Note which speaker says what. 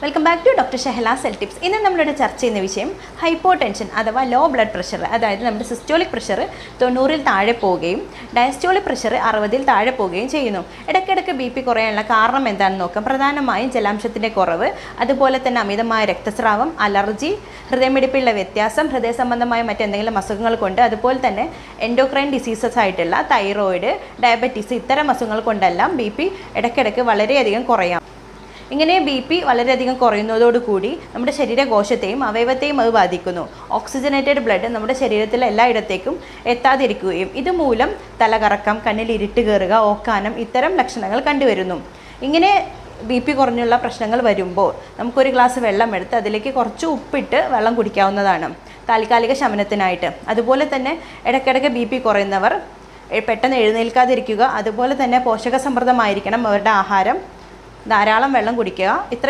Speaker 1: Welcome back to doctor Shehala's cell tips. ഇന്ന് നമ്മളിവിടെ ചർച്ച ചെയ്യുന്ന വിഷയം ഹൈപ്പോ ടെൻഷൻ അഥവാ ലോ ബ്ലഡ് പ്രഷർ. അതായത് നമ്മുടെ സിസ്റ്റോളിക് പ്രഷർ 90-ൽ താഴെ പോവുകയും ഡയസ്റ്റോളിക് പ്രഷർ 60-ൽ താഴെ പോവുകയും ചെയ്യുന്നു. ഇടയ്ക്കിടയ്ക്ക് ബി പി കുറയാനുള്ള കാരണം എന്താണെന്ന് നോക്കാം. പ്രധാനമായും ജലാംശത്തിൻ്റെ കുറവ്, അതുപോലെ തന്നെ അമിതമായ രക്തസ്രാവം, അലർജി, ഹൃദയമിടിപ്പിലുള്ള വ്യത്യാസം, ഹൃദയ സംബന്ധമായ മറ്റെന്തെങ്കിലും അസുഖങ്ങൾ കൊണ്ട്, അതുപോലെ തന്നെ എൻഡോക്രൈൻ ഡിസീസസ് ആയിട്ടുള്ള തൈറോയിഡ്, ഡയബറ്റീസ്, ഇത്തരം അസുഖങ്ങൾ കൊണ്ടെല്ലാം ബി പി ഇടയ്ക്കിടയ്ക്ക് വളരെയധികം കുറയാം. ഇങ്ങനെ ബി പി വളരെയധികം കുറയുന്നതോടുകൂടി നമ്മുടെ ശരീരകോശത്തെയും അവയവത്തെയും അത് ബാധിക്കുന്നു. ഓക്സിജനേറ്റഡ് ബ്ലഡ് നമ്മുടെ ശരീരത്തിലെ എല്ലായിടത്തേക്കും എത്താതിരിക്കുകയും ഇതുമൂലം തലകറക്കം, കണ്ണിൽ ഇരുട്ട് കയറുക, ഓക്കാനം, ഇത്തരം ലക്ഷണങ്ങൾ കണ്ടുവരുന്നു. ഇങ്ങനെ ബി പി കുറഞ്ഞുള്ള പ്രശ്നങ്ങൾ വരുമ്പോൾ നമുക്കൊരു ഗ്ലാസ് വെള്ളം എടുത്ത് അതിലേക്ക് കുറച്ച് ഉപ്പിട്ട് വെള്ളം കുടിക്കാവുന്നതാണ് താൽക്കാലിക ശമനത്തിനായിട്ട്. അതുപോലെ തന്നെ ഇടയ്ക്കിടയ്ക്ക് ബി പി കുറയുന്നവർ പെട്ടെന്ന് എഴുന്നേൽക്കാതിരിക്കുക, അതുപോലെ തന്നെ പോഷകസമൃദ്ധമായിരിക്കണം അവരുടെ ആഹാരം, ധാരാളം വെള്ളം കുടിക്കുക.